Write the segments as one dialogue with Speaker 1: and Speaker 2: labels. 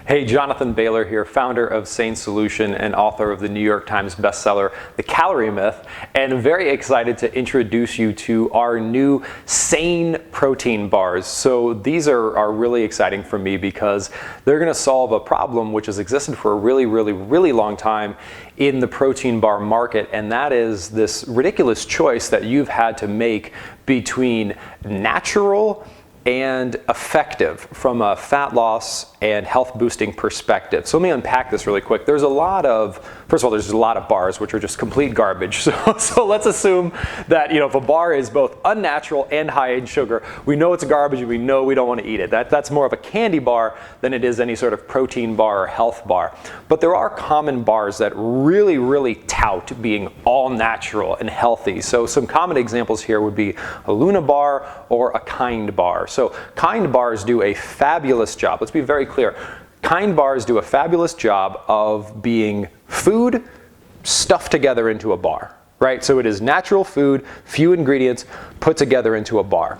Speaker 1: Hey, Jonathan Bailor here, founder of SANE Solution and author of the New York Times bestseller, The Calorie Myth, and I'm very excited to introduce you to our new SANE protein bars. So these are really exciting for me because they're going to solve a problem which has existed for a really long time in the protein bar market, and that is this ridiculous choice that you've had to make between natural and effective from a fat loss and health boosting perspective. So let me unpack this really quick. There's a lot of, first of all, there's a lot of bars which are just complete garbage. So let's assume that, if a bar is both unnatural and high in sugar, we know it's garbage and we know we don't want to eat it. That's more of a candy bar than it is any sort of protein bar or health bar. But there are common bars that really tout being all natural and healthy. So some common examples here would be a Luna bar or a Kind bar. So Kind bars do a fabulous job. Let's be very clear. Kind bars do a fabulous job of being food stuffed together into a bar, right? So it is natural food, few ingredients put together into a bar.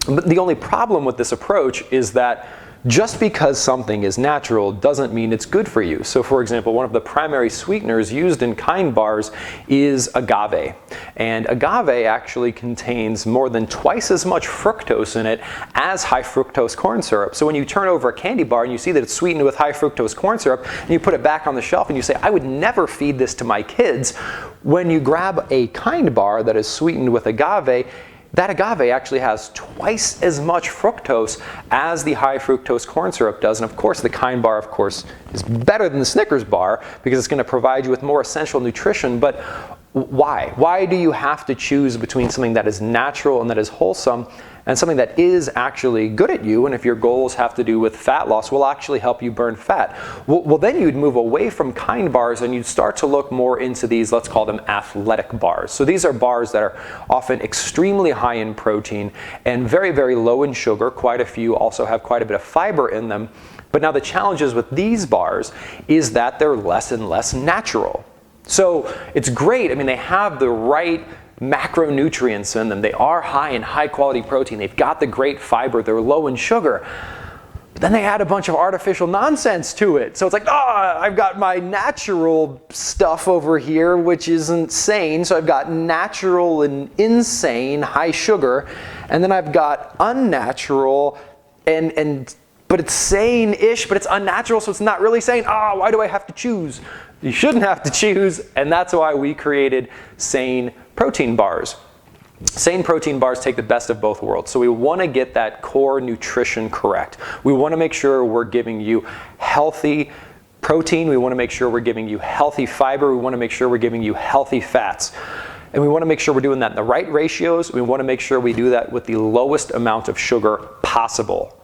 Speaker 1: But the only problem with this approach is that just because something is natural doesn't mean it's good for you. So for example, one of the primary sweeteners used in Kind bars is agave. And agave actually contains more than twice as much fructose in it as high fructose corn syrup. So when you turn over a candy bar and you see that it's sweetened with high fructose corn syrup and you put it back on the shelf and you say, I would never feed this to my kids, when you grab a Kind bar that is sweetened with agave, that agave actually has twice as much fructose as the high fructose corn syrup does. And of course, the Kind bar, of course, is better than the Snickers bar because it's going to provide you with more essential nutrition. But why? Why do you have to choose between something that is natural and that is wholesome and something that is actually good at you, and if your goals have to do with fat loss, will actually help you burn fat? Well, then you'd move away from Kind bars and you'd start to look more into these, let's call them athletic bars. So these are bars that are often extremely high in protein and very low in sugar. Quite a few also have quite a bit of fiber in them. But now the challenges with these bars is that they're less and less natural. So it's great. I mean, they have the right macronutrients in them. They are high in high quality protein. They've got the great fiber. They're low in sugar. But then they add a bunch of artificial nonsense to it. So it's like, I've got my natural stuff over here, which isn't sane. So I've got natural and insane high sugar. And then I've got unnatural but it's sane-ish, but it's unnatural, so it's not really sane. Why do I have to choose? You shouldn't have to choose, and that's why we created SANE protein bars. SANE protein bars take the best of both worlds. So we want to get that core nutrition correct. We want to make sure we're giving you healthy protein. We want to make sure we're giving you healthy fiber. We want to make sure we're giving you healthy fats. And we want to make sure we're doing that in the right ratios. We want to make sure we do that with the lowest amount of sugar possible.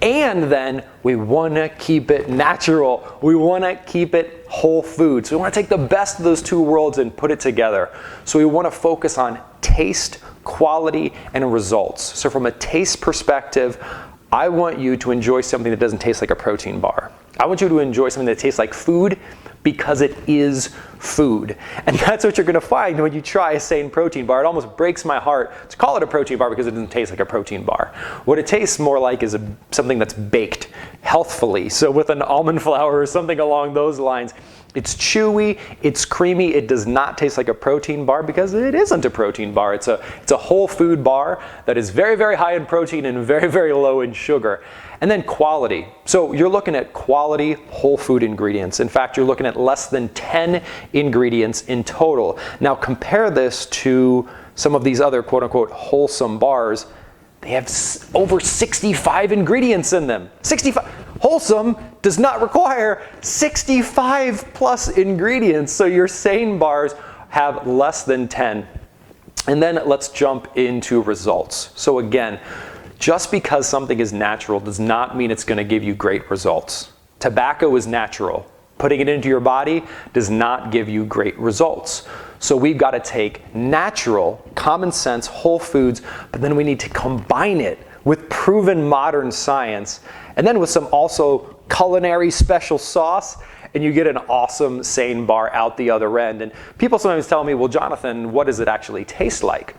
Speaker 1: And then we want to keep it natural. We want to keep it whole food. So we want to take the best of those two worlds and put it together. So we want to focus on taste, quality, and results. So from a taste perspective, I want you to enjoy something that doesn't taste like a protein bar. I want you to enjoy something that tastes like food because it is food. And that's what you're going to find when you try a SANE protein bar. It almost breaks my heart to call it a protein bar because it doesn't taste like a protein bar. What it tastes more like is something that's baked healthfully. So with an almond flour or something along those lines. It's chewy, it's creamy, it does not taste like a protein bar because it isn't a protein bar. It's a whole food bar that is very high in protein and very low in sugar. And then quality. So you're looking at quality whole food ingredients. In fact, you're looking at less than 10 ingredients in total. Now compare this to some of these other quote unquote wholesome bars. They have over 65 ingredients in them. 65. Wholesome does not require 65 plus ingredients. So your SANE bars have less than 10. And then let's jump into results. So again, just because something is natural does not mean it's going to give you great results. Tobacco is natural. Putting it into your body does not give you great results. So we've got to take natural, common sense, whole foods, but then we need to combine it with proven modern science, and then with some also culinary special sauce, and you get an awesome SANE bar out the other end. And people sometimes tell me, well, Jonathan, what does it actually taste like?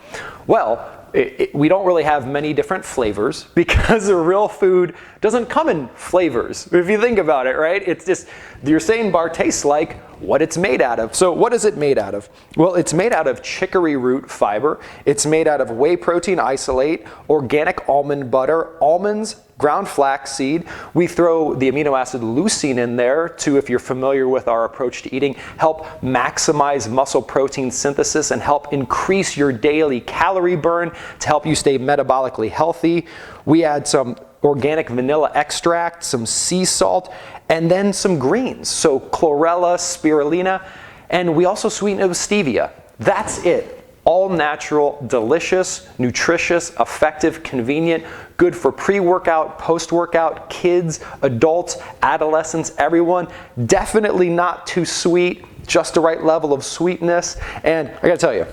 Speaker 1: Well, we don't really have many different flavors because the real food doesn't come in flavors. If you think about it, right? It's just, your SANE bar tastes like what it's made out of. So what is it made out of? Well, it's made out of chicory root fiber. It's made out of whey protein isolate, organic almond butter, almonds, ground flaxseed. We throw the amino acid leucine in there to, if you're familiar with our approach to eating, help maximize muscle protein synthesis and help increase your daily calorie burn to help you stay metabolically healthy. We add some organic vanilla extract, some sea salt, and then some greens. So chlorella, spirulina, and we also sweeten it with stevia. That's it. All natural, delicious, nutritious, effective, convenient, good for pre-workout, post-workout, kids, adults, adolescents, everyone. Definitely not too sweet, just the right level of sweetness. And I gotta tell you,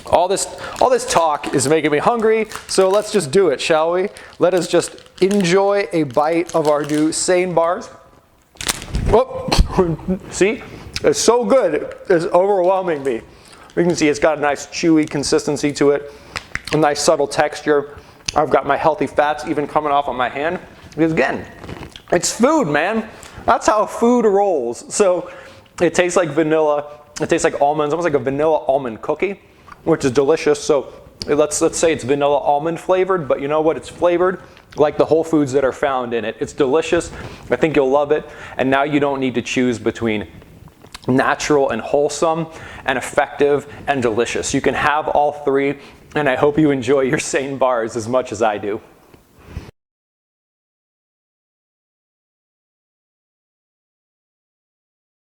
Speaker 1: all this talk is making me hungry, so let's just do it, shall we? Let us just enjoy a bite of our new SANE bars. Whoop. See? It's so good, it's overwhelming me. You can see it's got a nice chewy consistency to it, a nice subtle texture. I've got my healthy fats even coming off on my hand. Because again, it's food, man. That's how food rolls. So it tastes like vanilla. It tastes like almonds, almost like a vanilla almond cookie, which is delicious. So let's say it's vanilla almond flavored, but you know what? It's flavored like the whole foods that are found in it. It's delicious. I think you'll love it. And now you don't need to choose between natural and wholesome and effective and delicious. You can have all three, and I hope you enjoy your SANE bars as much as I do.